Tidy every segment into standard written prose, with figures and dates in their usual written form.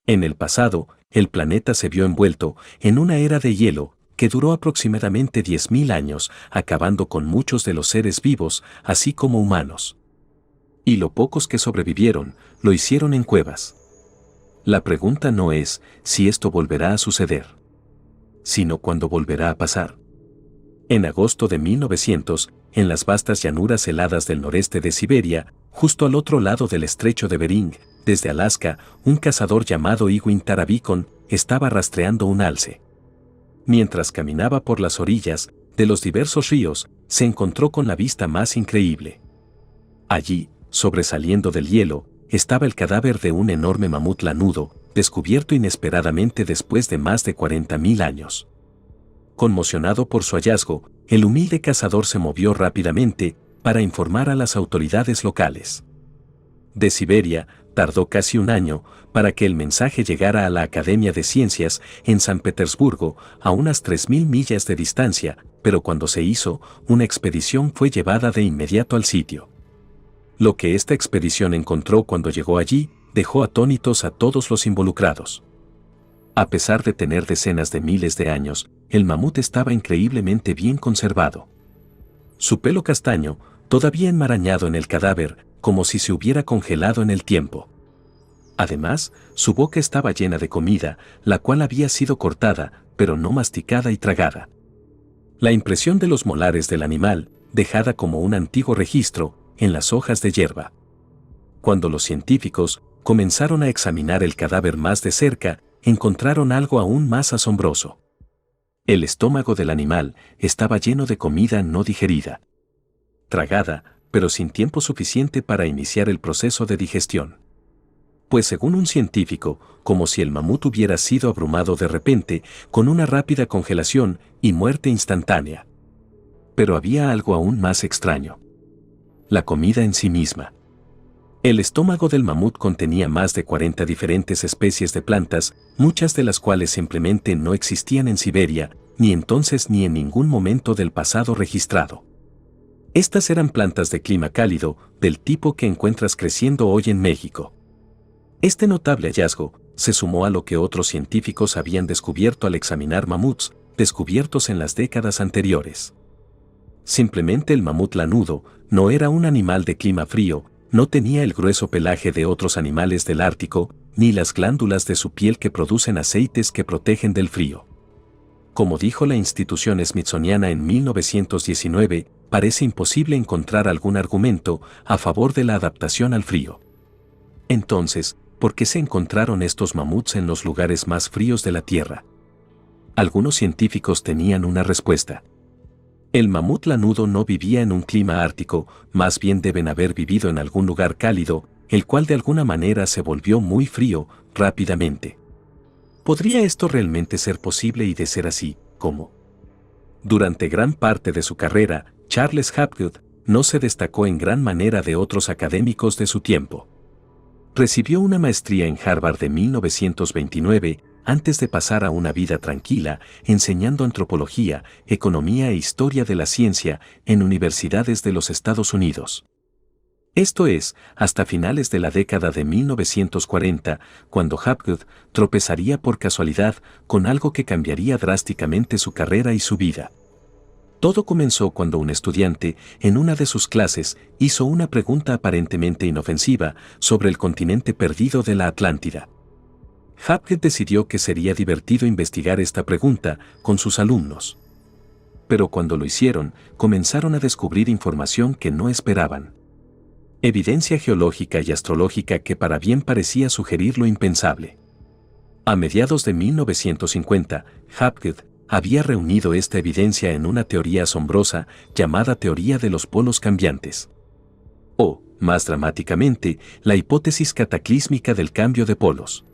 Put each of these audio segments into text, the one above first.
En el pasado, el planeta se vio envuelto en una era de hielo que duró aproximadamente 10.000 años, acabando con muchos de los seres vivos, así como humanos. Y los pocos que sobrevivieron, lo hicieron en cuevas. La pregunta no es si esto volverá a suceder, sino cuándo volverá a pasar. En agosto de 1900, en las vastas llanuras heladas del noreste de Siberia, justo al otro lado del estrecho de Bering, desde Alaska, un cazador llamado Ewin Taravikon estaba rastreando un alce. Mientras caminaba por las orillas de los diversos ríos, se encontró con la vista más increíble. Allí, sobresaliendo del hielo, estaba el cadáver de un enorme mamut lanudo, descubierto inesperadamente después de más de 40.000 años. Conmocionado por su hallazgo, el humilde cazador se movió rápidamente para informar a las autoridades locales. De Siberia, tardó casi un año para que el mensaje llegara a la Academia de Ciencias en San Petersburgo, a unas 3.000 millas de distancia, pero cuando se hizo, una expedición fue llevada de inmediato al sitio. Lo que esta expedición encontró cuando llegó allí, dejó atónitos a todos los involucrados. A pesar de tener decenas de miles de años, el mamut estaba increíblemente bien conservado. Su pelo castaño, todavía enmarañado en el cadáver, como si se hubiera congelado en el tiempo. Además, su boca estaba llena de comida, la cual había sido cortada, pero no masticada y tragada. La impresión de los molares del animal, dejada como un antiguo registro, en las hojas de hierba. Cuando los científicos comenzaron a examinar el cadáver más de cerca, encontraron algo aún más asombroso. El estómago del animal estaba lleno de comida no digerida. Tragada, pero sin tiempo suficiente para iniciar el proceso de digestión. Pues según un científico, como si el mamut hubiera sido abrumado de repente, con una rápida congelación y muerte instantánea. Pero había algo aún más extraño. La comida en sí misma. El estómago del mamut contenía más de 40 diferentes especies de plantas, muchas de las cuales simplemente no existían en Siberia, ni entonces ni en ningún momento del pasado registrado. Estas eran plantas de clima cálido, del tipo que encuentras creciendo hoy en México. Este notable hallazgo se sumó a lo que otros científicos habían descubierto al examinar mamuts descubiertos en las décadas anteriores. Simplemente el mamut lanudo no era un animal de clima frío, no tenía el grueso pelaje de otros animales del Ártico, ni las glándulas de su piel que producen aceites que protegen del frío. Como dijo la institución Smithsoniana en 1919, parece imposible encontrar algún argumento a favor de la adaptación al frío. Entonces, ¿por qué se encontraron estos mamuts en los lugares más fríos de la Tierra? Algunos científicos tenían una respuesta. El mamut lanudo no vivía en un clima ártico, más bien deben haber vivido en algún lugar cálido, el cual de alguna manera se volvió muy frío rápidamente. ¿Podría esto realmente ser posible y de ser así, cómo? Durante gran parte de su carrera, Charles Hapgood no se destacó en gran manera de otros académicos de su tiempo. Recibió una maestría en Harvard de 1929, antes de pasar a una vida tranquila, enseñando antropología, economía e historia de la ciencia en universidades de los Estados Unidos. Esto es, hasta finales de la década de 1940, cuando Hapgood tropezaría por casualidad con algo que cambiaría drásticamente su carrera y su vida. Todo comenzó cuando un estudiante, en una de sus clases, hizo una pregunta aparentemente inofensiva sobre el continente perdido de la Atlántida. Hapgood decidió que sería divertido investigar esta pregunta con sus alumnos. Pero cuando lo hicieron, comenzaron a descubrir información que no esperaban. Evidencia geológica y astrológica que para bien parecía sugerir lo impensable. A mediados de 1950, Hapgood había reunido esta evidencia en una teoría asombrosa llamada teoría de los polos cambiantes. O, más dramáticamente, la hipótesis cataclísmica del cambio de polos.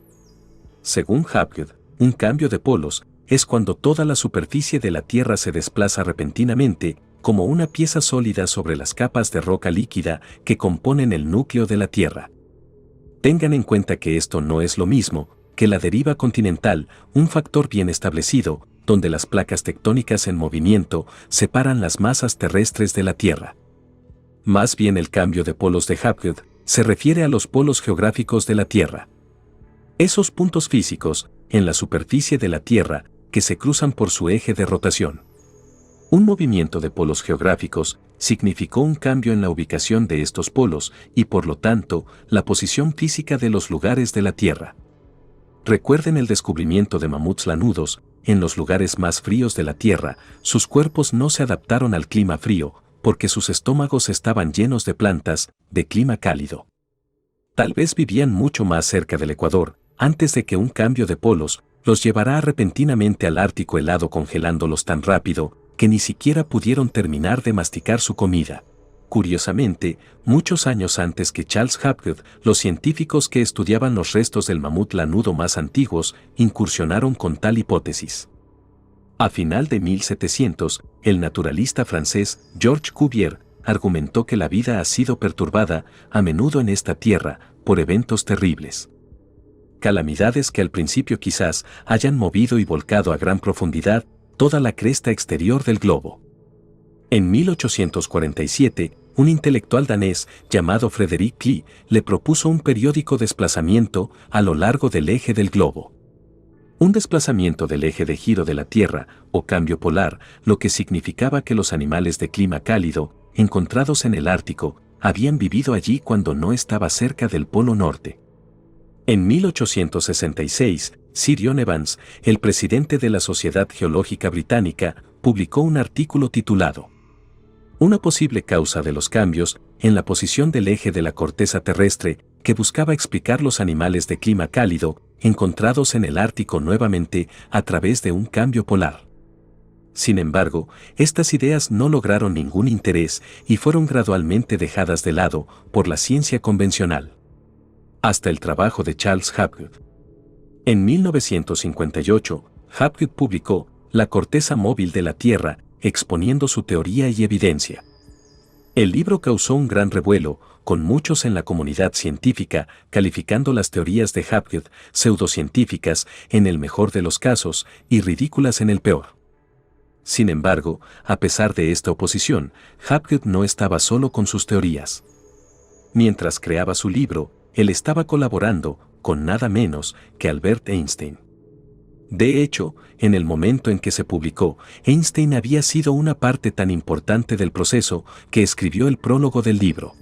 Según Hapgood, un cambio de polos es cuando toda la superficie de la Tierra se desplaza repentinamente, como una pieza sólida sobre las capas de roca líquida que componen el núcleo de la Tierra. Tengan en cuenta que esto no es lo mismo que la deriva continental, un factor bien establecido, donde las placas tectónicas en movimiento separan las masas terrestres de la Tierra. Más bien el cambio de polos de Hapgood se refiere a los polos geográficos de la Tierra. Esos puntos físicos, en la superficie de la Tierra, que se cruzan por su eje de rotación. Un movimiento de polos geográficos significó un cambio en la ubicación de estos polos y por lo tanto, la posición física de los lugares de la Tierra. Recuerden el descubrimiento de mamuts lanudos, en los lugares más fríos de la Tierra, sus cuerpos no se adaptaron al clima frío, porque sus estómagos estaban llenos de plantas, de clima cálido. Tal vez vivían mucho más cerca del Ecuador, antes de que un cambio de polos los llevara repentinamente al Ártico helado congelándolos tan rápido, que ni siquiera pudieron terminar de masticar su comida. Curiosamente, muchos años antes que Charles Hapgood, los científicos que estudiaban los restos del mamut lanudo más antiguos incursionaron con tal hipótesis. A final de 1700, el naturalista francés Georges Cuvier argumentó que la vida ha sido perturbada, a menudo en esta tierra, por eventos terribles. Calamidades que al principio quizás hayan movido y volcado a gran profundidad toda la cresta exterior del globo. En 1847, un intelectual danés llamado Frederick Lee le propuso un periódico desplazamiento a lo largo del eje del globo. Un desplazamiento del eje de giro de la Tierra, o cambio polar, lo que significaba que los animales de clima cálido, encontrados en el Ártico, habían vivido allí cuando no estaba cerca del Polo Norte. En 1866, Sir John Evans, el presidente de la Sociedad Geológica Británica, publicó un artículo titulado Una posible causa de los cambios en la posición del eje de la corteza terrestre, que buscaba explicar los animales de clima cálido encontrados en el Ártico nuevamente a través de un cambio polar. Sin embargo, estas ideas no lograron ningún interés y fueron gradualmente dejadas de lado por la ciencia convencional. Hasta el trabajo de Charles Hapgood. En 1958, Hapgood publicó La corteza móvil de la Tierra, exponiendo su teoría y evidencia. El libro causó un gran revuelo, con muchos en la comunidad científica calificando las teorías de Hapgood pseudocientíficas en el mejor de los casos y ridículas en el peor. Sin embargo, a pesar de esta oposición, Hapgood no estaba solo con sus teorías. Mientras creaba su libro, él estaba colaborando con nada menos que Albert Einstein. De hecho, en el momento en que se publicó, Einstein había sido una parte tan importante del proceso que escribió el prólogo del libro.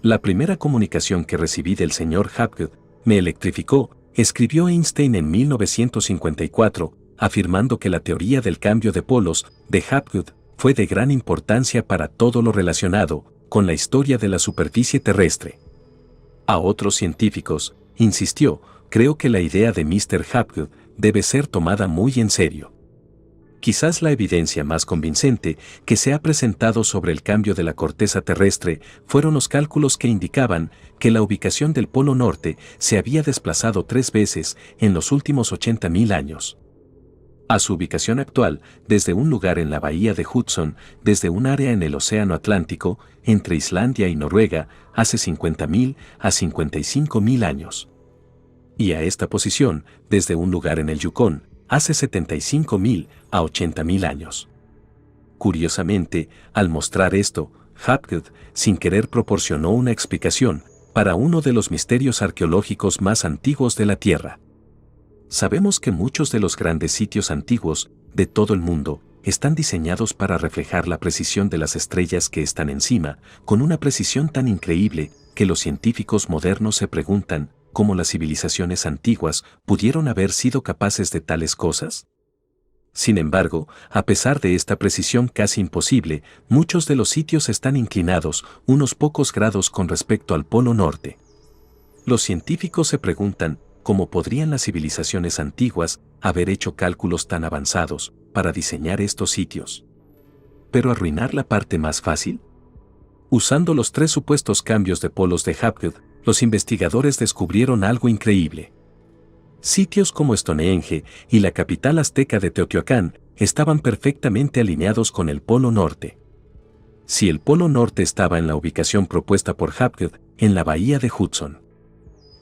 La primera comunicación que recibí del señor Hapgood me electrificó, escribió Einstein en 1954, afirmando que la teoría del cambio de polos de Hapgood fue de gran importancia para todo lo relacionado con la historia de la superficie terrestre. A otros científicos, insistió, creo que la idea de Mr. Hapgood debe ser tomada muy en serio. Quizás la evidencia más convincente que se ha presentado sobre el cambio de la corteza terrestre fueron los cálculos que indicaban que la ubicación del Polo Norte se había desplazado 3 veces en los últimos 80.000 años. A su ubicación actual, desde un lugar en la bahía de Hudson, desde un área en el Océano Atlántico, entre Islandia y Noruega, hace 50.000 a 55.000 años. Y a esta posición, desde un lugar en el Yukón, hace 75.000 a 80.000 años. Curiosamente, al mostrar esto, Hapgood, sin querer proporcionó una explicación para uno de los misterios arqueológicos más antiguos de la Tierra. Sabemos que muchos de los grandes sitios antiguos de todo el mundo están diseñados para reflejar la precisión de las estrellas que están encima, con una precisión tan increíble que los científicos modernos se preguntan cómo las civilizaciones antiguas pudieron haber sido capaces de tales cosas. Sin embargo, a pesar de esta precisión casi imposible, muchos de los sitios están inclinados unos pocos grados con respecto al Polo Norte. Los científicos se preguntan, ¿cómo podrían las civilizaciones antiguas haber hecho cálculos tan avanzados para diseñar estos sitios? ¿Pero arruinar la parte más fácil? Usando los 3 supuestos cambios de polos de Hapgood, los investigadores descubrieron algo increíble. Sitios como Stonehenge y la capital azteca de Teotihuacán estaban perfectamente alineados con el Polo Norte. Si el Polo Norte estaba en la ubicación propuesta por Hapgood, en la bahía de Hudson.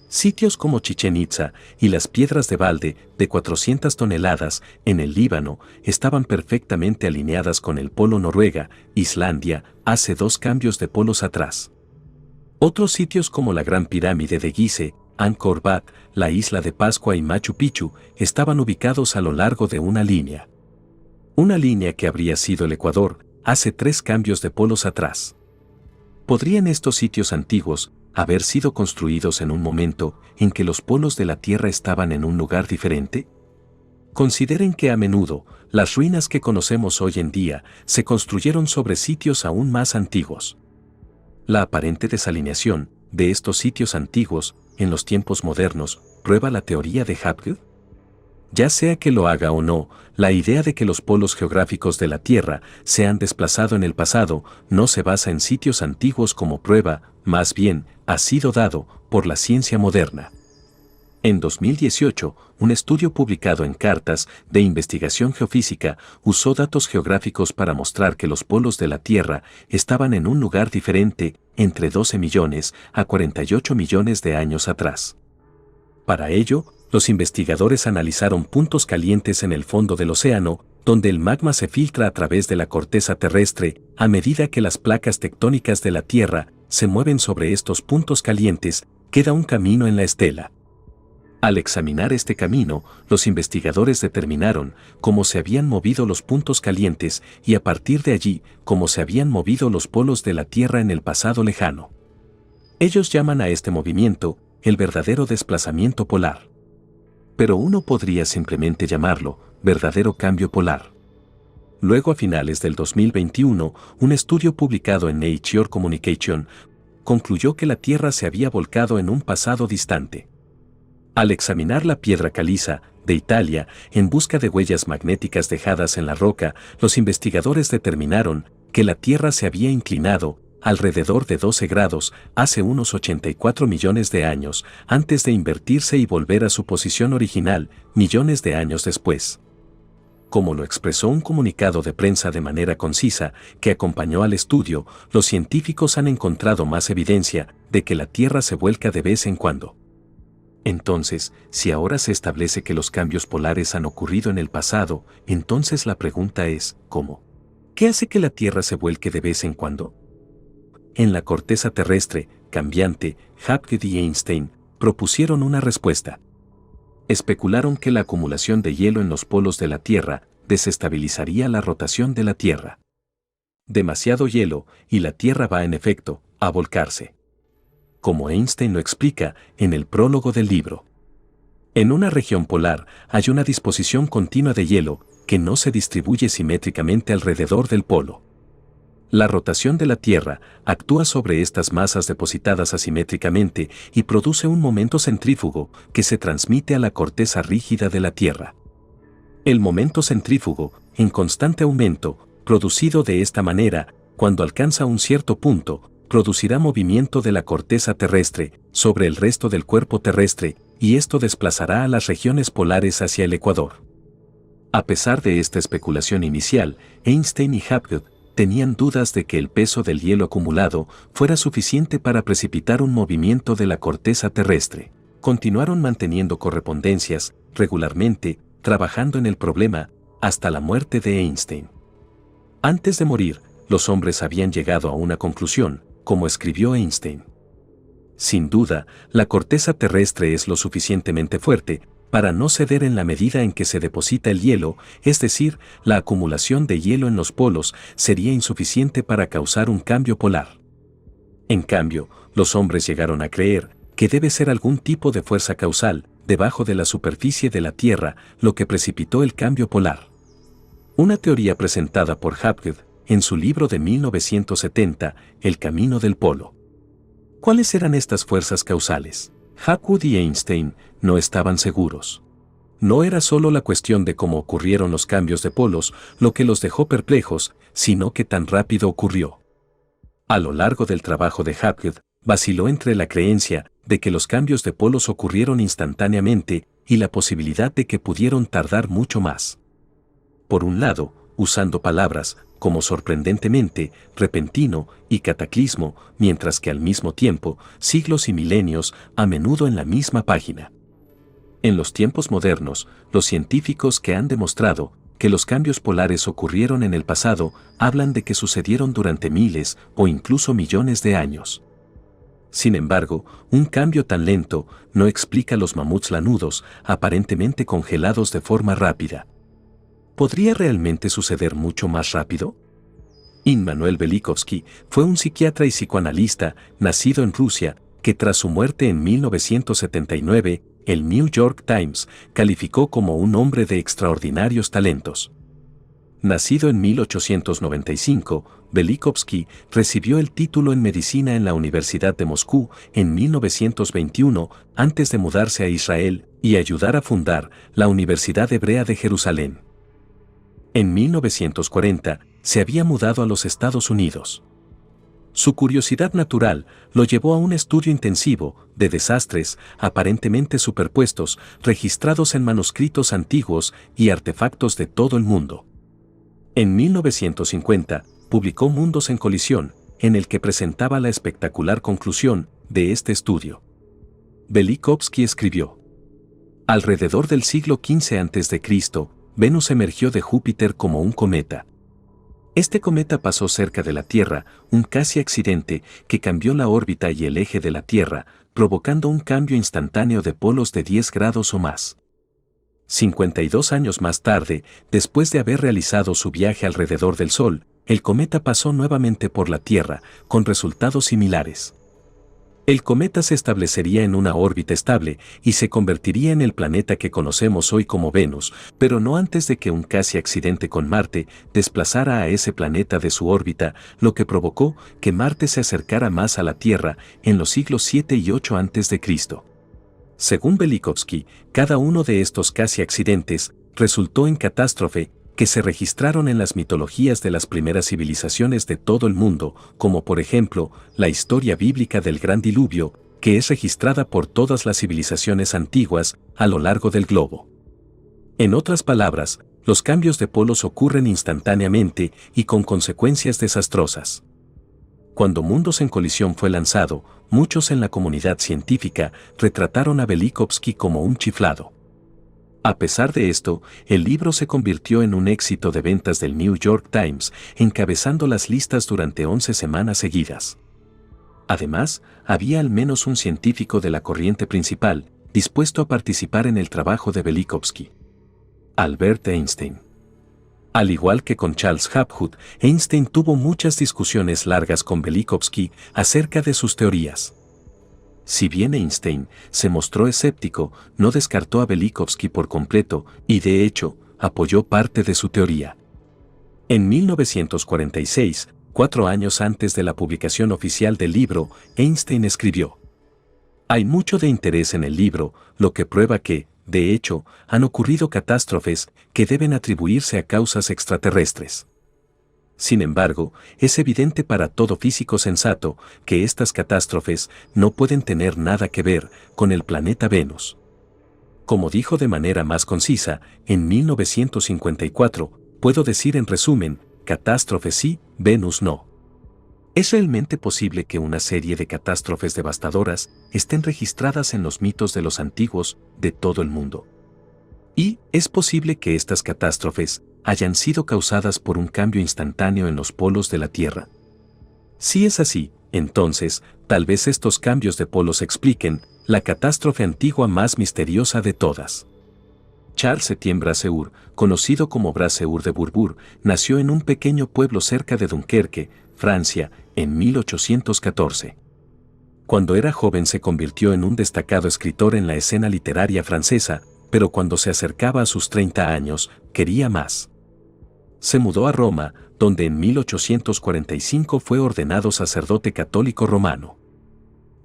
Sitios como Chichén Itzá y las piedras de balde de 400 toneladas en el Líbano estaban perfectamente alineadas con el Polo Noruega, Islandia, hace 2 cambios de polos atrás. Otros sitios como la Gran Pirámide de Gizeh, Angkor Wat, la isla de Pascua y Machu Picchu estaban ubicados a lo largo de una línea. Una línea que habría sido el Ecuador hace 3 cambios de polos atrás. ¿Podrían estos sitios antiguos haber sido construidos en un momento en que los polos de la Tierra estaban en un lugar diferente? Consideren que a menudo, las ruinas que conocemos hoy en día se construyeron sobre sitios aún más antiguos. La aparente desalineación de estos sitios antiguos en los tiempos modernos prueba la teoría de Hapgood. Ya sea que lo haga o no, la idea de que los polos geográficos de la Tierra se han desplazado en el pasado no se basa en sitios antiguos como prueba, más bien, ha sido dado por la ciencia moderna. En 2018, un estudio publicado en Cartas de Investigación Geofísica usó datos geográficos para mostrar que los polos de la Tierra estaban en un lugar diferente entre 12 millones a 48 millones de años atrás. Para ello, los investigadores analizaron puntos calientes en el fondo del océano, donde el magma se filtra a través de la corteza terrestre a medida que las placas tectónicas de la Tierra se mueven sobre estos puntos calientes, queda un camino en la estela. Al examinar este camino, los investigadores determinaron cómo se habían movido los puntos calientes y a partir de allí cómo se habían movido los polos de la Tierra en el pasado lejano. Ellos llaman a este movimiento el verdadero desplazamiento polar. Pero uno podría simplemente llamarlo verdadero cambio polar. Luego, a finales del 2021, un estudio publicado en Nature Communication concluyó que la Tierra se había volcado en un pasado distante. Al examinar la piedra caliza de Italia en busca de huellas magnéticas dejadas en la roca, los investigadores determinaron que la Tierra se había inclinado alrededor de 12 grados hace unos 84 millones de años antes de invertirse y volver a su posición original millones de años después. Como lo expresó un comunicado de prensa de manera concisa que acompañó al estudio, los científicos han encontrado más evidencia de que la Tierra se vuelca de vez en cuando. Entonces, si ahora se establece que los cambios polares han ocurrido en el pasado, entonces la pregunta es, ¿cómo? ¿Qué hace que la Tierra se vuelque de vez en cuando? En la corteza terrestre, cambiante, Hapgood y Einstein propusieron una respuesta. Especularon que la acumulación de hielo en los polos de la Tierra desestabilizaría la rotación de la Tierra. Demasiado hielo y la Tierra va en efecto a volcarse. Como Einstein lo explica en el prólogo del libro. En una región polar hay una disposición continua de hielo que no se distribuye simétricamente alrededor del polo. La rotación de la Tierra actúa sobre estas masas depositadas asimétricamente y produce un momento centrífugo que se transmite a la corteza rígida de la Tierra. El momento centrífugo, en constante aumento, producido de esta manera, cuando alcanza un cierto punto, producirá movimiento de la corteza terrestre sobre el resto del cuerpo terrestre, y esto desplazará a las regiones polares hacia el Ecuador. A pesar de esta especulación inicial, Einstein y Hapgood tenían dudas de que el peso del hielo acumulado fuera suficiente para precipitar un movimiento de la corteza terrestre. Continuaron manteniendo correspondencias regularmente, trabajando en el problema, hasta la muerte de Einstein. Antes de morir, los hombres habían llegado a una conclusión, como escribió Einstein. Sin duda, la corteza terrestre es lo suficientemente fuerte para no ceder en la medida en que se deposita el hielo, es decir, la acumulación de hielo en los polos sería insuficiente para causar un cambio polar. En cambio, los hombres llegaron a creer que debe ser algún tipo de fuerza causal debajo de la superficie de la Tierra lo que precipitó el cambio polar. Una teoría presentada por Hapgood en su libro de 1970, El camino del polo. ¿Cuáles eran estas fuerzas causales? Hapgood y Einstein no estaban seguros. No era solo la cuestión de cómo ocurrieron los cambios de polos lo que los dejó perplejos, sino que tan rápido ocurrió. A lo largo del trabajo de Hapgood, vaciló entre la creencia de que los cambios de polos ocurrieron instantáneamente y la posibilidad de que pudieron tardar mucho más. Por un lado, usando palabras como sorprendentemente, repentino y cataclismo, mientras que al mismo tiempo, siglos y milenios, a menudo en la misma página. En los tiempos modernos, los científicos que han demostrado que los cambios polares ocurrieron en el pasado, hablan de que sucedieron durante miles o incluso millones de años. Sin embargo, un cambio tan lento no explica los mamuts lanudos, aparentemente congelados de forma rápida. ¿Podría realmente suceder mucho más rápido? Immanuel Velikovsky fue un psiquiatra y psicoanalista nacido en Rusia, que tras su muerte en 1979, el New York Times calificó como un hombre de extraordinarios talentos. Nacido en 1895, Velikovsky recibió el título en medicina en la Universidad de Moscú en 1921 antes de mudarse a Israel y ayudar a fundar la Universidad Hebrea de Jerusalén. En 1940 se había mudado a los Estados Unidos. Su curiosidad natural lo llevó a un estudio intensivo de desastres aparentemente superpuestos registrados en manuscritos antiguos y artefactos de todo el mundo. En 1950, publicó Mundos en colisión, en el que presentaba la espectacular conclusión de este estudio. Velikovsky escribió: alrededor del siglo XV a.C., Venus emergió de Júpiter como un cometa. Este cometa pasó cerca de la Tierra, un casi accidente que cambió la órbita y el eje de la Tierra, provocando un cambio instantáneo de polos de 10 grados o más. 52 años más tarde, después de haber realizado su viaje alrededor del Sol, el cometa pasó nuevamente por la Tierra, con resultados similares. El cometa se establecería en una órbita estable y se convertiría en el planeta que conocemos hoy como Venus, pero no antes de que un casi accidente con Marte desplazara a ese planeta de su órbita, lo que provocó que Marte se acercara más a la Tierra en los siglos 7 y 8 a.C. Según Velikovsky, cada uno de estos casi accidentes resultó en catástrofe que se registraron en las mitologías de las primeras civilizaciones de todo el mundo, como por ejemplo, la historia bíblica del Gran Diluvio, que es registrada por todas las civilizaciones antiguas a lo largo del globo. En otras palabras, los cambios de polos ocurren instantáneamente y con consecuencias desastrosas. Cuando Mundos en colisión fue lanzado, muchos en la comunidad científica retrataron a Velikovsky como un chiflado. A pesar de esto, el libro se convirtió en un éxito de ventas del New York Times, encabezando las listas durante 11 semanas seguidas. Además, había al menos un científico de la corriente principal dispuesto a participar en el trabajo de Velikovsky: Albert Einstein. Al igual que con Charles Hapgood, Einstein tuvo muchas discusiones largas con Velikovsky acerca de sus teorías. Si bien Einstein se mostró escéptico, no descartó a Velikovsky por completo y, de hecho, apoyó parte de su teoría. En 1946, 4 años antes de la publicación oficial del libro, Einstein escribió: hay mucho de interés en el libro, lo que prueba que, de hecho, han ocurrido catástrofes que deben atribuirse a causas extraterrestres. Sin embargo, es evidente para todo físico sensato que estas catástrofes no pueden tener nada que ver con el planeta Venus. Como dijo de manera más concisa, en 1954, puedo decir en resumen, catástrofe sí, Venus no. ¿Es realmente posible que una serie de catástrofes devastadoras estén registradas en los mitos de los antiguos de todo el mundo? ¿Y es posible que estas catástrofes hayan sido causadas por un cambio instantáneo en los polos de la Tierra? Si es así, entonces, tal vez estos cambios de polos expliquen la catástrofe antigua más misteriosa de todas. Charles-Étienne Brasseur, conocido como Brasseur de Bourbourg, nació en un pequeño pueblo cerca de Dunkerque, Francia, en 1814. Cuando era joven se convirtió en un destacado escritor en la escena literaria francesa, pero cuando se acercaba a sus 30 años, quería más. Se mudó a Roma, donde en 1845 fue ordenado sacerdote católico romano.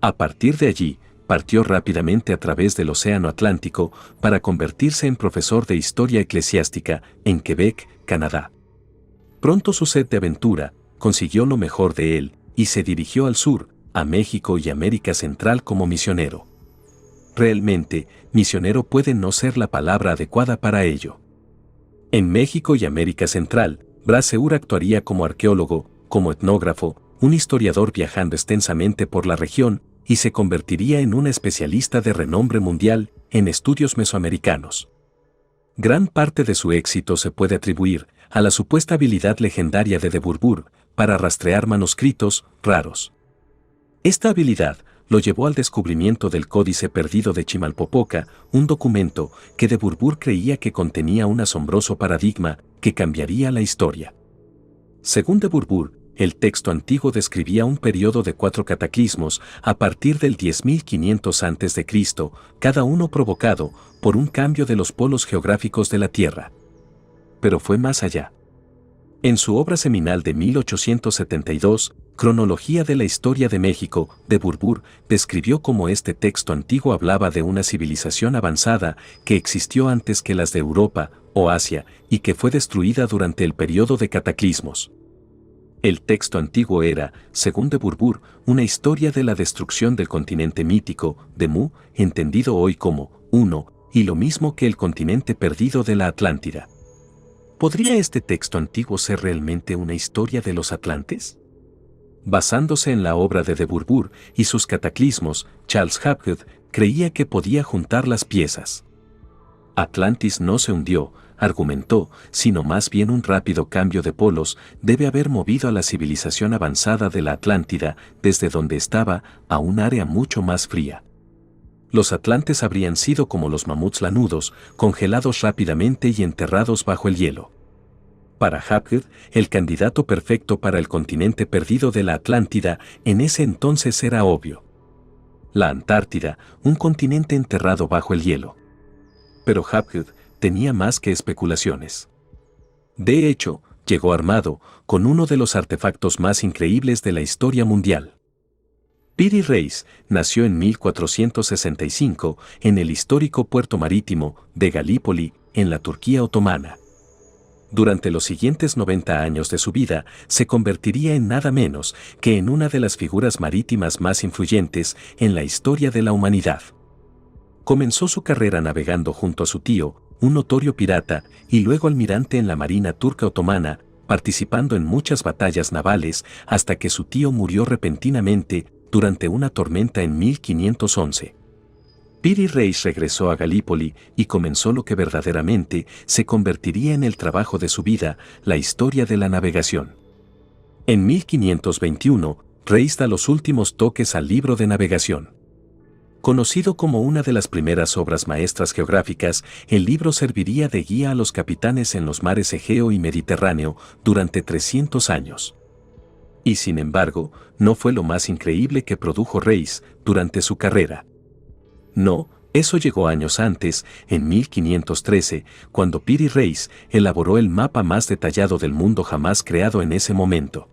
A partir de allí, partió rápidamente a través del Océano Atlántico para convertirse en profesor de historia eclesiástica en Quebec, Canadá. Pronto su sed de aventura consiguió lo mejor de él y se dirigió al sur, a México y América Central como misionero. Realmente, misionero puede no ser la palabra adecuada para ello. En México y América Central, Brasseur actuaría como arqueólogo, como etnógrafo, un historiador viajando extensamente por la región, y se convertiría en un especialista de renombre mundial en estudios mesoamericanos. Gran parte de su éxito se puede atribuir a la supuesta habilidad legendaria de Bourbourg para rastrear manuscritos raros. Esta habilidad lo llevó al descubrimiento del Códice Perdido de Chimalpopoca, un documento que de Burbour creía que contenía un asombroso paradigma que cambiaría la historia. Según de Burbour, el texto antiguo describía un periodo de 4 cataclismos a partir del 10.500 a.C., cada uno provocado por un cambio de los polos geográficos de la Tierra. Pero fue más allá. En su obra seminal de 1872, Cronología de la Historia de México, de Burbour describió cómo este texto antiguo hablaba de una civilización avanzada que existió antes que las de Europa o Asia y que fue destruida durante el periodo de cataclismos. El texto antiguo era, según de Burbour, una historia de la destrucción del continente mítico, de Mu, entendido hoy como uno, y lo mismo que el continente perdido de la Atlántida. ¿Podría este texto antiguo ser realmente una historia de los atlantes? Basándose en la obra de Burbour y sus cataclismos, Charles Hapgood creía que podía juntar las piezas. Atlantis no se hundió, argumentó, sino más bien un rápido cambio de polos debe haber movido a la civilización avanzada de la Atlántida desde donde estaba a un área mucho más fría. Los atlantes habrían sido como los mamuts lanudos, congelados rápidamente y enterrados bajo el hielo. Para Hapgood, el candidato perfecto para el continente perdido de la Atlántida en ese entonces era obvio. La Antártida, un continente enterrado bajo el hielo. Pero Hapgood tenía más que especulaciones. De hecho, llegó armado con uno de los artefactos más increíbles de la historia mundial. Piri Reis nació en 1465 en el histórico puerto marítimo de Galípoli, en la Turquía otomana. Durante los siguientes 90 años de su vida, se convertiría en nada menos que en una de las figuras marítimas más influyentes en la historia de la humanidad. Comenzó su carrera navegando junto a su tío, un notorio pirata y luego almirante en la Marina turca otomana, participando en muchas batallas navales hasta que su tío murió repentinamente durante una tormenta en 1511. Piri Reis regresó a Galípoli y comenzó lo que verdaderamente se convertiría en el trabajo de su vida, la historia de la navegación. En 1521, Reis da los últimos toques al libro de navegación. Conocido como una de las primeras obras maestras geográficas, el libro serviría de guía a los capitanes en los mares Egeo y Mediterráneo durante 300 años. Y sin embargo, no fue lo más increíble que produjo Reis durante su carrera. No, eso llegó años antes, en 1513, cuando Piri Reis elaboró el mapa más detallado del mundo jamás creado en ese momento.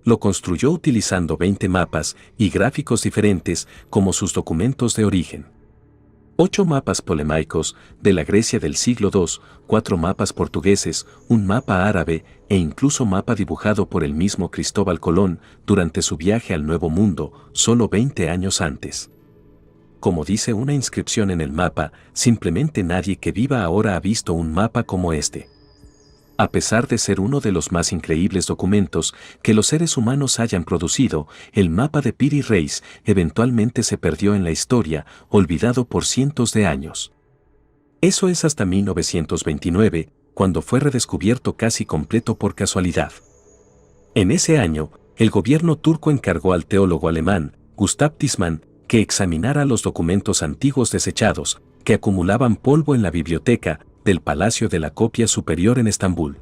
Lo construyó utilizando 20 mapas y gráficos diferentes como sus documentos de origen. 8 mapas ptolemaicos de la Grecia del siglo II, 4 mapas portugueses, un mapa árabe e incluso mapa dibujado por el mismo Cristóbal Colón durante su viaje al Nuevo Mundo, solo 20 años antes. Como dice una inscripción en el mapa, simplemente nadie que viva ahora ha visto un mapa como este. A pesar de ser uno de los más increíbles documentos que los seres humanos hayan producido, el mapa de Piri Reis eventualmente se perdió en la historia, olvidado por cientos de años. Eso es hasta 1929, cuando fue redescubierto casi completo por casualidad. En ese año, el gobierno turco encargó al teólogo alemán, Gustav Tisman, que examinara los documentos antiguos desechados, que acumulaban polvo en la biblioteca del Palacio de la Copia Superior en Estambul.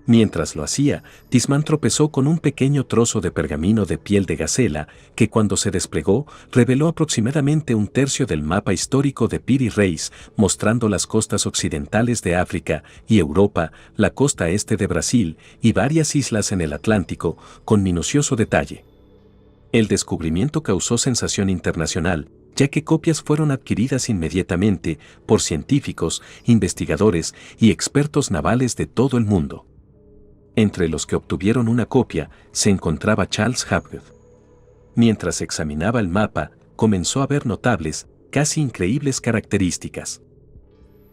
Mientras lo hacía, Tisman tropezó con un pequeño trozo de pergamino de piel de gacela, que cuando se desplegó, reveló aproximadamente un tercio del mapa histórico de Piri Reis, mostrando las costas occidentales de África y Europa, la costa este de Brasil y varias islas en el Atlántico, con minucioso detalle. El descubrimiento causó sensación internacional, ya que copias fueron adquiridas inmediatamente por científicos, investigadores y expertos navales de todo el mundo. Entre los que obtuvieron una copia se encontraba Charles Hapgood. Mientras examinaba el mapa, comenzó a ver notables, casi increíbles características.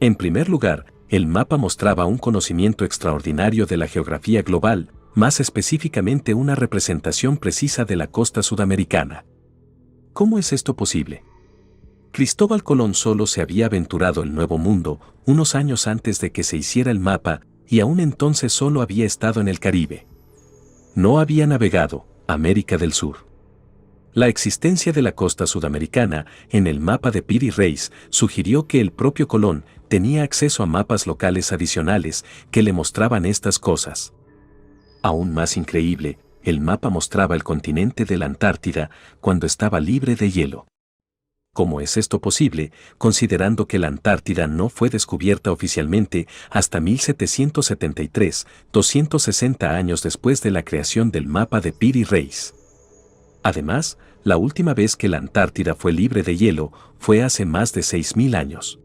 En primer lugar, el mapa mostraba un conocimiento extraordinario de la geografía global, más específicamente una representación precisa de la costa sudamericana. ¿Cómo es esto posible? Cristóbal Colón solo se había aventurado el Nuevo Mundo unos años antes de que se hiciera el mapa y aún entonces solo había estado en el Caribe. No había navegado América del Sur. La existencia de la costa sudamericana en el mapa de Piri Reis sugirió que el propio Colón tenía acceso a mapas locales adicionales que le mostraban estas cosas. Aún más increíble, el mapa mostraba el continente de la Antártida cuando estaba libre de hielo. ¿Cómo es esto posible, considerando que la Antártida no fue descubierta oficialmente hasta 1773, 260 años después de la creación del mapa de Piri Reis? Además, la última vez que la Antártida fue libre de hielo fue hace más de 6.000 años.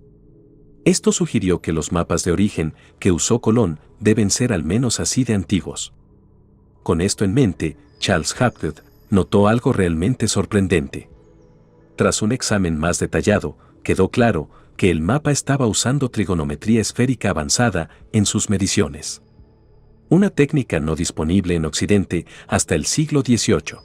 Esto sugirió que los mapas de origen que usó Colón deben ser al menos así de antiguos. Con esto en mente, Charles Hapgood notó algo realmente sorprendente. Tras un examen más detallado, quedó claro que el mapa estaba usando trigonometría esférica avanzada en sus mediciones. Una técnica no disponible en Occidente hasta el siglo XVIII.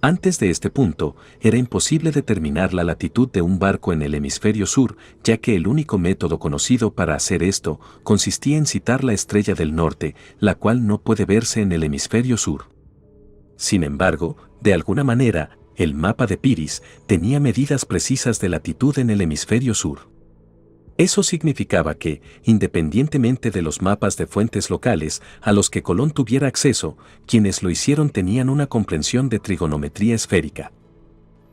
Antes de este punto, era imposible determinar la latitud de un barco en el hemisferio sur, ya que el único método conocido para hacer esto consistía en citar la estrella del norte, la cual no puede verse en el hemisferio sur. Sin embargo, de alguna manera, el mapa de Piris tenía medidas precisas de latitud en el hemisferio sur. Eso significaba que, independientemente de los mapas de fuentes locales a los que Colón tuviera acceso, quienes lo hicieron tenían una comprensión de trigonometría esférica.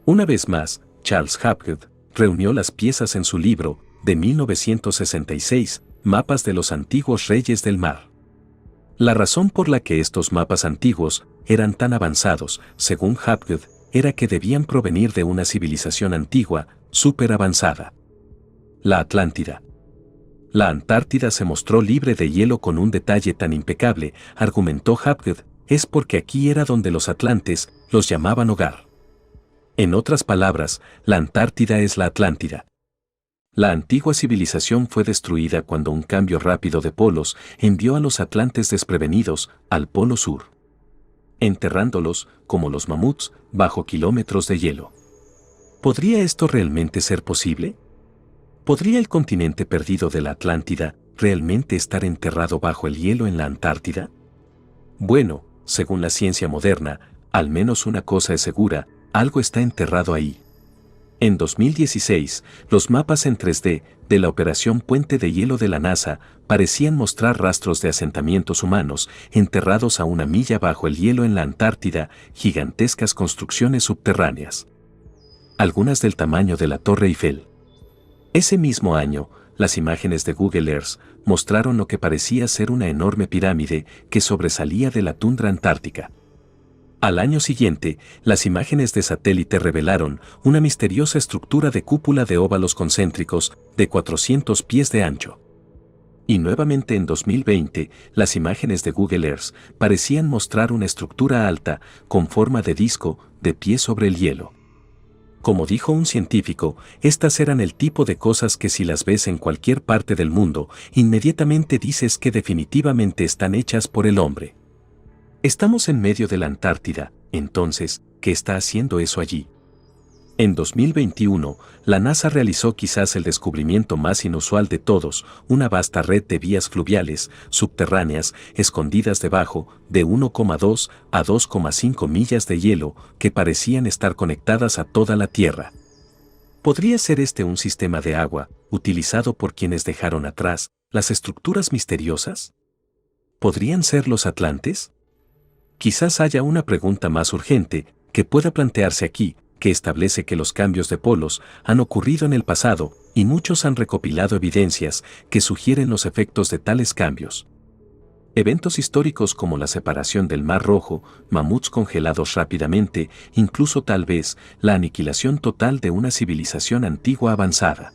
Una vez más, Charles Hapgood reunió las piezas en su libro, de 1966, Mapas de los antiguos reyes del mar. La razón por la que estos mapas antiguos eran tan avanzados, según Hapgood, era que debían provenir de una civilización antigua, súper avanzada. La Atlántida. La Antártida se mostró libre de hielo con un detalle tan impecable, argumentó Hapgood, es porque aquí era donde los atlantes los llamaban hogar. En otras palabras, la Antártida es la Atlántida. La antigua civilización fue destruida cuando un cambio rápido de polos envió a los atlantes desprevenidos al Polo Sur, enterrándolos, como los mamuts, bajo kilómetros de hielo. ¿Podría esto realmente ser posible? ¿Podría el continente perdido de la Atlántida realmente estar enterrado bajo el hielo en la Antártida? Bueno, según la ciencia moderna, al menos una cosa es segura, algo está enterrado ahí. En 2016, los mapas en 3D de la Operación Puente de Hielo de la NASA parecían mostrar rastros de asentamientos humanos enterrados a 1 milla bajo el hielo en la Antártida, gigantescas construcciones subterráneas. Algunas del tamaño de la Torre Eiffel. Ese mismo año, las imágenes de Google Earth mostraron lo que parecía ser una enorme pirámide que sobresalía de la tundra antártica. Al año siguiente, las imágenes de satélite revelaron una misteriosa estructura de cúpula de óvalos concéntricos de 400 pies de ancho. Y nuevamente en 2020, las imágenes de Google Earth parecían mostrar una estructura alta, con forma de disco, de pie sobre el hielo. Como dijo un científico, estas eran el tipo de cosas que si las ves en cualquier parte del mundo, inmediatamente dices que definitivamente están hechas por el hombre. Estamos en medio de la Antártida, entonces, ¿qué está haciendo eso allí? En 2021, la NASA realizó quizás el descubrimiento más inusual de todos, una vasta red de vías fluviales, subterráneas, escondidas debajo de 1,2 a 2,5 millas de hielo, que parecían estar conectadas a toda la Tierra. ¿Podría ser este un sistema de agua, utilizado por quienes dejaron atrás las estructuras misteriosas? ¿Podrían ser los atlantes? Quizás haya una pregunta más urgente que pueda plantearse aquí, que establece que los cambios de polos han ocurrido en el pasado y muchos han recopilado evidencias que sugieren los efectos de tales cambios. Eventos históricos como la separación del Mar Rojo, mamuts congelados rápidamente, incluso tal vez la aniquilación total de una civilización antigua avanzada.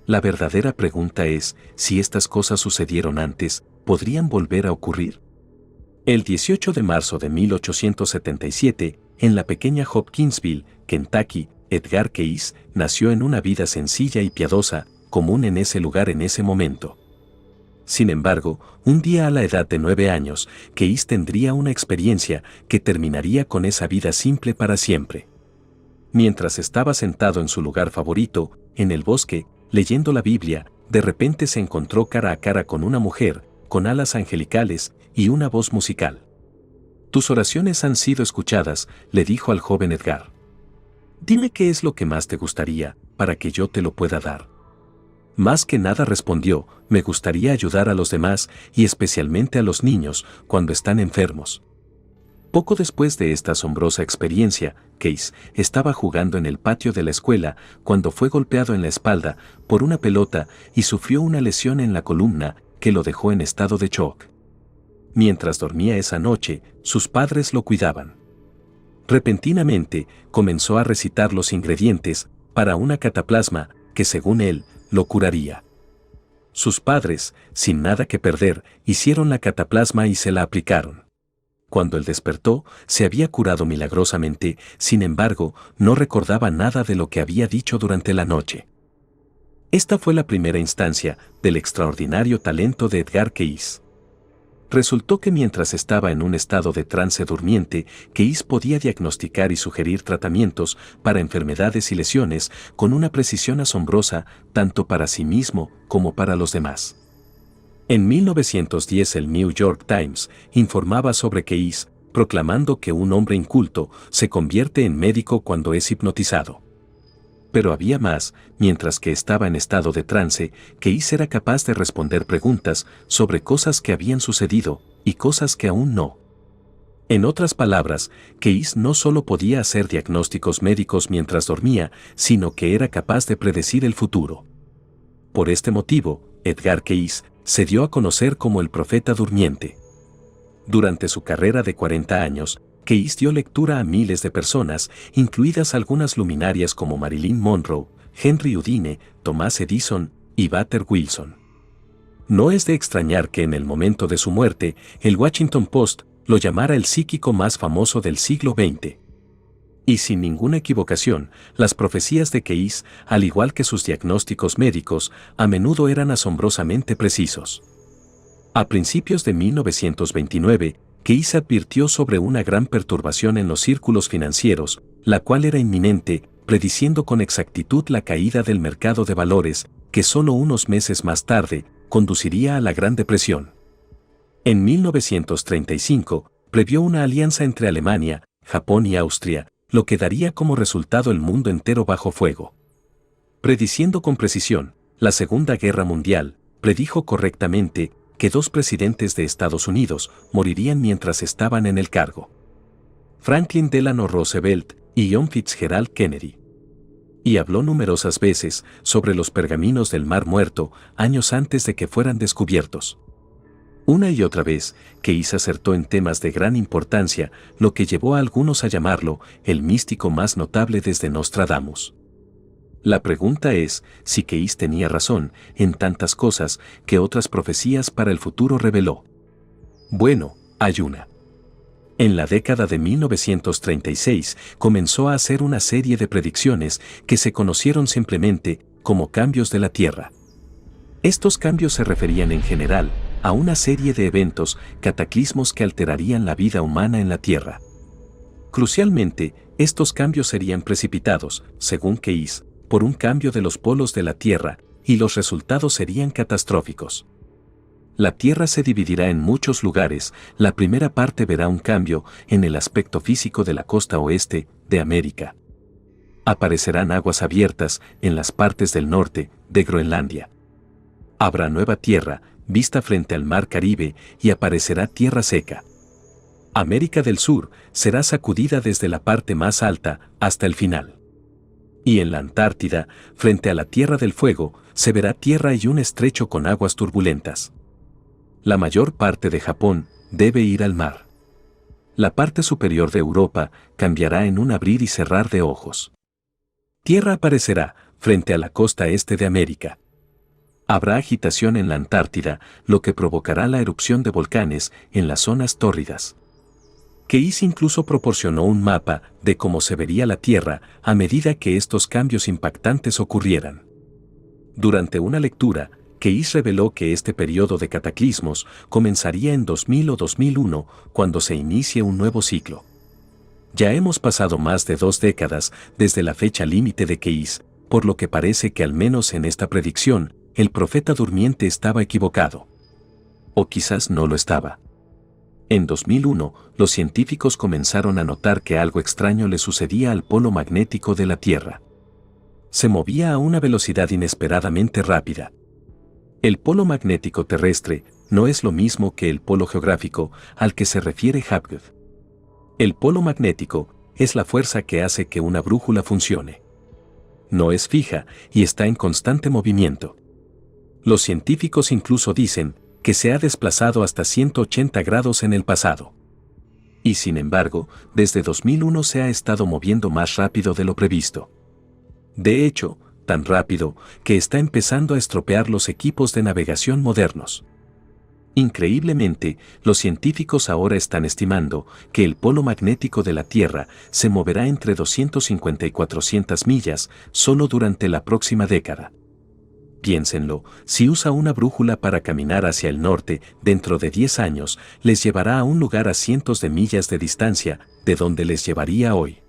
La verdadera pregunta es, si estas cosas sucedieron antes, ¿podrían volver a ocurrir? El 18 de marzo de 1877, en la pequeña Hopkinsville, Kentucky, Edgar Cayce nació en una vida sencilla y piadosa, común en ese lugar en ese momento. Sin embargo, un día a la edad de 9 años, Cayce tendría una experiencia que terminaría con esa vida simple para siempre. Mientras estaba sentado en su lugar favorito, en el bosque, leyendo la Biblia, de repente se encontró cara a cara con una mujer, con alas angelicales y una voz musical. Tus oraciones han sido escuchadas, le dijo al joven Edgar. Dime qué es lo que más te gustaría, para que yo te lo pueda dar. Más que nada respondió, me gustaría ayudar a los demás y especialmente a los niños cuando están enfermos. Poco después de esta asombrosa experiencia, Case estaba jugando en el patio de la escuela cuando fue golpeado en la espalda por una pelota y sufrió una lesión en la columna que lo dejó en estado de shock. Mientras dormía esa noche, sus padres lo cuidaban. Repentinamente, comenzó a recitar los ingredientes para una cataplasma que, según él, lo curaría. Sus padres, sin nada que perder, hicieron la cataplasma y se la aplicaron. Cuando él despertó, se había curado milagrosamente, sin embargo, no recordaba nada de lo que había dicho durante la noche. Esta fue la primera instancia del extraordinario talento de Edgar Cayce. Resultó que mientras estaba en un estado de trance durmiente, Cayce podía diagnosticar y sugerir tratamientos para enfermedades y lesiones con una precisión asombrosa tanto para sí mismo como para los demás. En 1910 el New York Times informaba sobre Cayce, proclamando que un hombre inculto se convierte en médico cuando es hipnotizado. Pero había más, mientras que estaba en estado de trance, Cayce era capaz de responder preguntas sobre cosas que habían sucedido y cosas que aún no. En otras palabras, Cayce no solo podía hacer diagnósticos médicos mientras dormía, sino que era capaz de predecir el futuro. Por este motivo, Edgar Cayce se dio a conocer como el profeta durmiente. Durante su carrera de 40 años, Cayce dio lectura a miles de personas, incluidas algunas luminarias como Marilyn Monroe, Henry Houdini, Thomas Edison y Walter Wilson. No es de extrañar que en el momento de su muerte, el Washington Post lo llamara el psíquico más famoso del siglo XX. Y sin ninguna equivocación, las profecías de Cayce, al igual que sus diagnósticos médicos, a menudo eran asombrosamente precisos. A principios de 1929, Cayce advirtió sobre una gran perturbación en los círculos financieros, la cual era inminente, prediciendo con exactitud la caída del mercado de valores, que solo unos meses más tarde conduciría a la Gran Depresión. En 1935, previó una alianza entre Alemania, Japón y Austria, lo que daría como resultado el mundo entero bajo fuego. Prediciendo con precisión la Segunda Guerra Mundial, predijo correctamente que 2 presidentes de Estados Unidos morirían mientras estaban en el cargo: Franklin Delano Roosevelt y John Fitzgerald Kennedy. Y habló numerosas veces sobre los pergaminos del Mar Muerto años antes de que fueran descubiertos. Una y otra vez, Cayce acertó en temas de gran importancia, lo que llevó a algunos a llamarlo el místico más notable desde Nostradamus. La pregunta es si Cayce tenía razón en tantas cosas que otras profecías para el futuro reveló. Bueno, hay una. En la década de 1936 comenzó a hacer una serie de predicciones que se conocieron simplemente como cambios de la Tierra. Estos cambios se referían en general a una serie de eventos, cataclismos que alterarían la vida humana en la Tierra. Crucialmente, estos cambios serían precipitados, según Cayce, por un cambio de los polos de la Tierra, y los resultados serían catastróficos. La Tierra se dividirá en muchos lugares. La primera parte verá un cambio en el aspecto físico de la costa oeste de América. Aparecerán aguas abiertas en las partes del norte de Groenlandia. Habrá nueva tierra, vista frente al mar Caribe, y aparecerá tierra seca. América del Sur será sacudida desde la parte más alta hasta el final. Y en la Antártida, frente a la Tierra del Fuego, se verá tierra y un estrecho con aguas turbulentas. La mayor parte de Japón debe ir al mar. La parte superior de Europa cambiará en un abrir y cerrar de ojos. Tierra aparecerá frente a la costa este de América. Habrá agitación en la Antártida, lo que provocará la erupción de volcanes en las zonas tórridas. Cayce incluso proporcionó un mapa de cómo se vería la Tierra a medida que estos cambios impactantes ocurrieran. Durante una lectura, Cayce reveló que este periodo de cataclismos comenzaría en 2000 o 2001, cuando se inicie un nuevo ciclo. Ya hemos pasado más de 2 décadas desde la fecha límite de Cayce, por lo que parece que al menos en esta predicción, el profeta durmiente estaba equivocado. O quizás no lo estaba. En 2001, los científicos comenzaron a notar que algo extraño le sucedía al polo magnético de la Tierra. Se movía a una velocidad inesperadamente rápida. El polo magnético terrestre no es lo mismo que el polo geográfico al que se refiere Hapgood. El polo magnético es la fuerza que hace que una brújula funcione. No es fija y está en constante movimiento. Los científicos incluso dicen que se ha desplazado hasta 180 grados en el pasado. Y sin embargo, desde 2001 se ha estado moviendo más rápido de lo previsto. De hecho, tan rápido que está empezando a estropear los equipos de navegación modernos. Increíblemente, los científicos ahora están estimando que el polo magnético de la Tierra se moverá entre 250 y 400 millas solo durante la próxima década. Piénsenlo, si usa una brújula para caminar hacia el norte, dentro de 10 años, les llevará a un lugar a cientos de millas de distancia, de donde les llevaría hoy.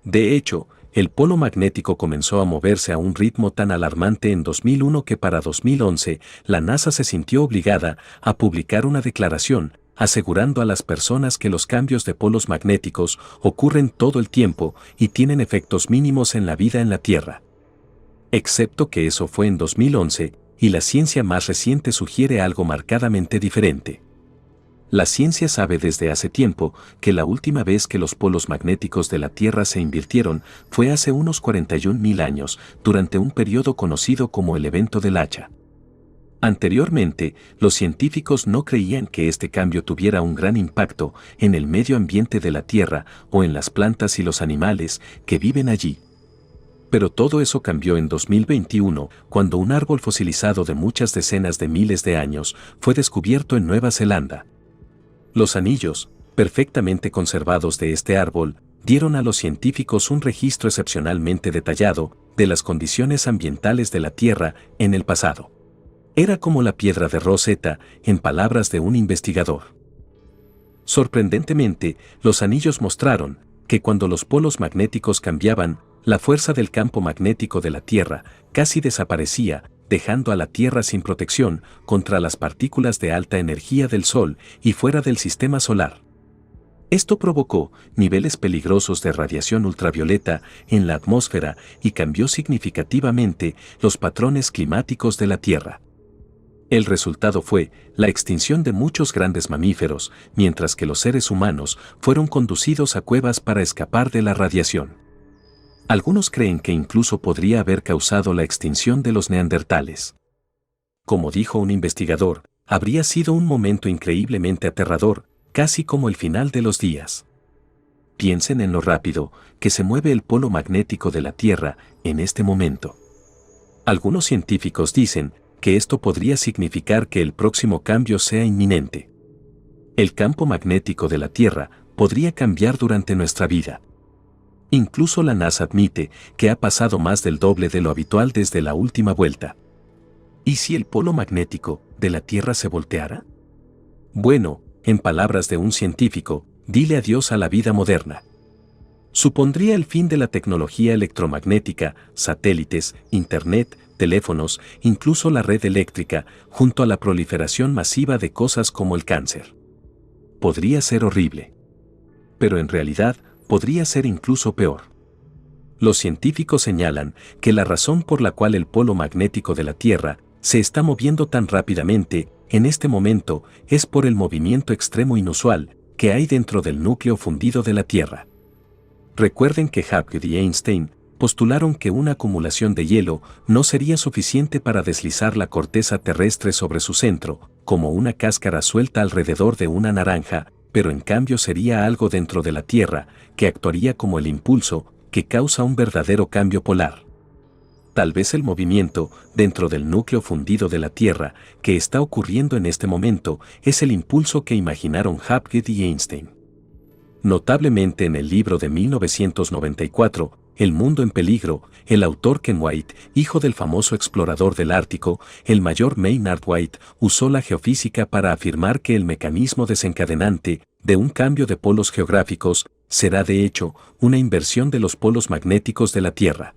De hecho, el polo magnético comenzó a moverse a un ritmo tan alarmante en 2001 que para 2011, la NASA se sintió obligada a publicar una declaración, asegurando a las personas que los cambios de polos magnéticos ocurren todo el tiempo y tienen efectos mínimos en la vida en la Tierra. Excepto que eso fue en 2011, y la ciencia más reciente sugiere algo marcadamente diferente. La ciencia sabe desde hace tiempo que la última vez que los polos magnéticos de la Tierra se invirtieron fue hace unos 41.000 años, durante un periodo conocido como el evento del hacha. Anteriormente, los científicos no creían que este cambio tuviera un gran impacto en el medio ambiente de la Tierra o en las plantas y los animales que viven allí. Pero todo eso cambió en 2021, cuando un árbol fosilizado de muchas decenas de miles de años fue descubierto en Nueva Zelanda. Los anillos, perfectamente conservados de este árbol, dieron a los científicos un registro excepcionalmente detallado de las condiciones ambientales de la Tierra en el pasado. Era como la piedra de Rosetta, en palabras de un investigador. Sorprendentemente, los anillos mostraron que cuando los polos magnéticos cambiaban, la fuerza del campo magnético de la Tierra casi desaparecía, dejando a la Tierra sin protección contra las partículas de alta energía del Sol y fuera del sistema solar. Esto provocó niveles peligrosos de radiación ultravioleta en la atmósfera y cambió significativamente los patrones climáticos de la Tierra. El resultado fue la extinción de muchos grandes mamíferos, mientras que los seres humanos fueron conducidos a cuevas para escapar de la radiación. Algunos creen que incluso podría haber causado la extinción de los neandertales. Como dijo un investigador, habría sido un momento increíblemente aterrador, casi como el final de los días. Piensen en lo rápido que se mueve el polo magnético de la Tierra en este momento. Algunos científicos dicen que esto podría significar que el próximo cambio sea inminente. El campo magnético de la Tierra podría cambiar durante nuestra vida. Incluso la NASA admite que ha pasado más del doble de lo habitual desde la última vuelta. ¿Y si el polo magnético de la Tierra se volteara? Bueno, en palabras de un científico, dile adiós a la vida moderna. Supondría el fin de la tecnología electromagnética, satélites, internet, teléfonos, incluso la red eléctrica, junto a la proliferación masiva de cosas como el cáncer. Podría ser horrible. Pero en realidad, podría ser incluso peor. Los científicos señalan que la razón por la cual el polo magnético de la Tierra se está moviendo tan rápidamente en este momento es por el movimiento extremo inusual que hay dentro del núcleo fundido de la Tierra. Recuerden que Hapgood y Einstein postularon que una acumulación de hielo no sería suficiente para deslizar la corteza terrestre sobre su centro, como una cáscara suelta alrededor de una naranja, pero en cambio sería algo dentro de la Tierra que actuaría como el impulso que causa un verdadero cambio polar. Tal vez el movimiento dentro del núcleo fundido de la Tierra que está ocurriendo en este momento es el impulso que imaginaron Hapgood y Einstein. Notablemente en el libro de 1994, El mundo en peligro, el autor Ken White, hijo del famoso explorador del Ártico, el mayor Maynard White, usó la geofísica para afirmar que el mecanismo desencadenante de un cambio de polos geográficos será de hecho una inversión de los polos magnéticos de la Tierra.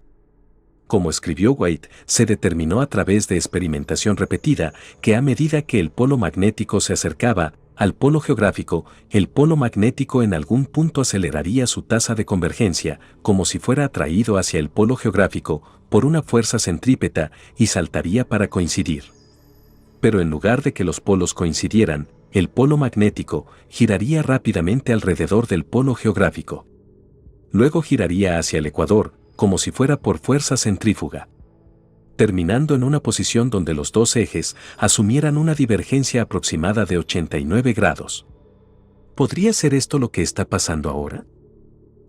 Como escribió White, se determinó a través de experimentación repetida que a medida que el polo magnético se acercaba, al polo geográfico, el polo magnético en algún punto aceleraría su tasa de convergencia, como si fuera atraído hacia el polo geográfico por una fuerza centrípeta y saltaría para coincidir. Pero en lugar de que los polos coincidieran, el polo magnético giraría rápidamente alrededor del polo geográfico. Luego giraría hacia el ecuador, como si fuera por fuerza centrífuga, terminando en una posición donde los dos ejes asumieran una divergencia aproximada de 89 grados. ¿Podría ser esto lo que está pasando ahora?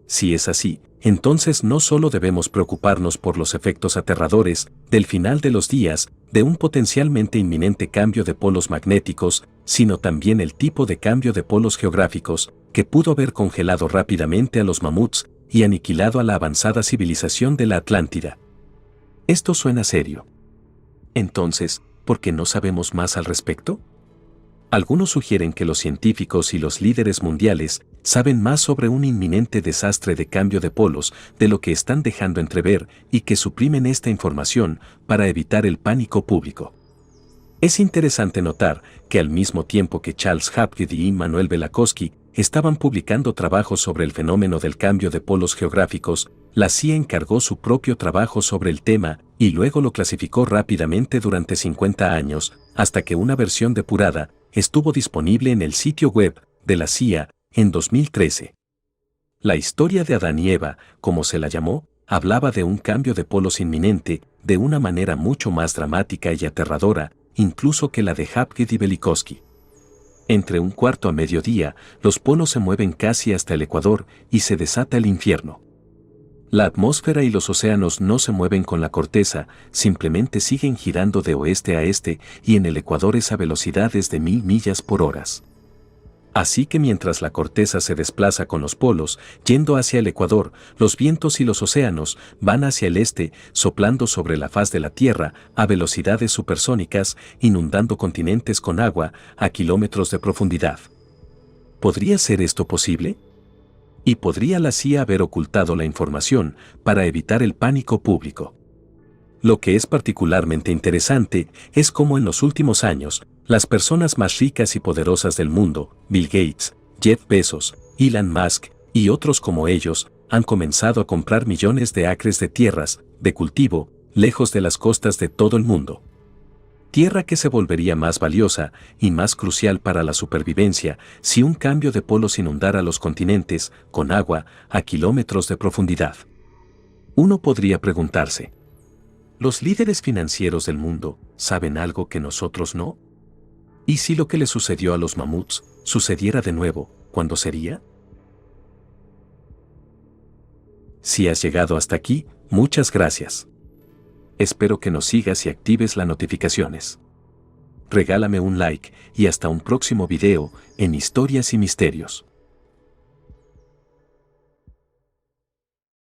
Si es así, entonces no solo debemos preocuparnos por los efectos aterradores del final de los días de un potencialmente inminente cambio de polos magnéticos, sino también el tipo de cambio de polos geográficos que pudo haber congelado rápidamente a los mamuts y aniquilado a la avanzada civilización de la Atlántida. Esto suena serio. Entonces, ¿por qué no sabemos más al respecto? Algunos sugieren que los científicos y los líderes mundiales saben más sobre un inminente desastre de cambio de polos de lo que están dejando entrever y que suprimen esta información para evitar el pánico público. Es interesante notar que al mismo tiempo que Charles Hapgood y Immanuel Velikovsky estaban publicando trabajos sobre el fenómeno del cambio de polos geográficos, la CIA encargó su propio trabajo sobre el tema y luego lo clasificó rápidamente durante 50 años, hasta que una versión depurada estuvo disponible en el sitio web de la CIA en 2013. La historia de Adán y Eva, como se la llamó, hablaba de un cambio de polos inminente de una manera mucho más dramática y aterradora, incluso que la de Hapgood y Velikovsky. Entre un cuarto a mediodía, los polos se mueven casi hasta el ecuador y se desata el infierno. La atmósfera y los océanos no se mueven con la corteza, simplemente siguen girando de oeste a este y en el ecuador es a velocidades de 1000 millas por hora. Así que mientras la corteza se desplaza con los polos, yendo hacia el ecuador, los vientos y los océanos van hacia el este, soplando sobre la faz de la Tierra a velocidades supersónicas, inundando continentes con agua a kilómetros de profundidad. ¿Podría ser esto posible? ¿Y podría la CIA haber ocultado la información para evitar el pánico público? Lo que es particularmente interesante es cómo en los últimos años, las personas más ricas y poderosas del mundo, Bill Gates, Jeff Bezos, Elon Musk y otros como ellos, han comenzado a comprar millones de acres de tierras de cultivo lejos de las costas de todo el mundo. Tierra que se volvería más valiosa y más crucial para la supervivencia si un cambio de polos inundara los continentes con agua a kilómetros de profundidad. Uno podría preguntarse, ¿los líderes financieros del mundo saben algo que nosotros no? ¿Y si lo que le sucedió a los mamuts sucediera de nuevo, cuándo sería? Si has llegado hasta aquí, muchas gracias. Espero que nos sigas y actives las notificaciones. Regálame un like y hasta un próximo video en Historias y Misterios.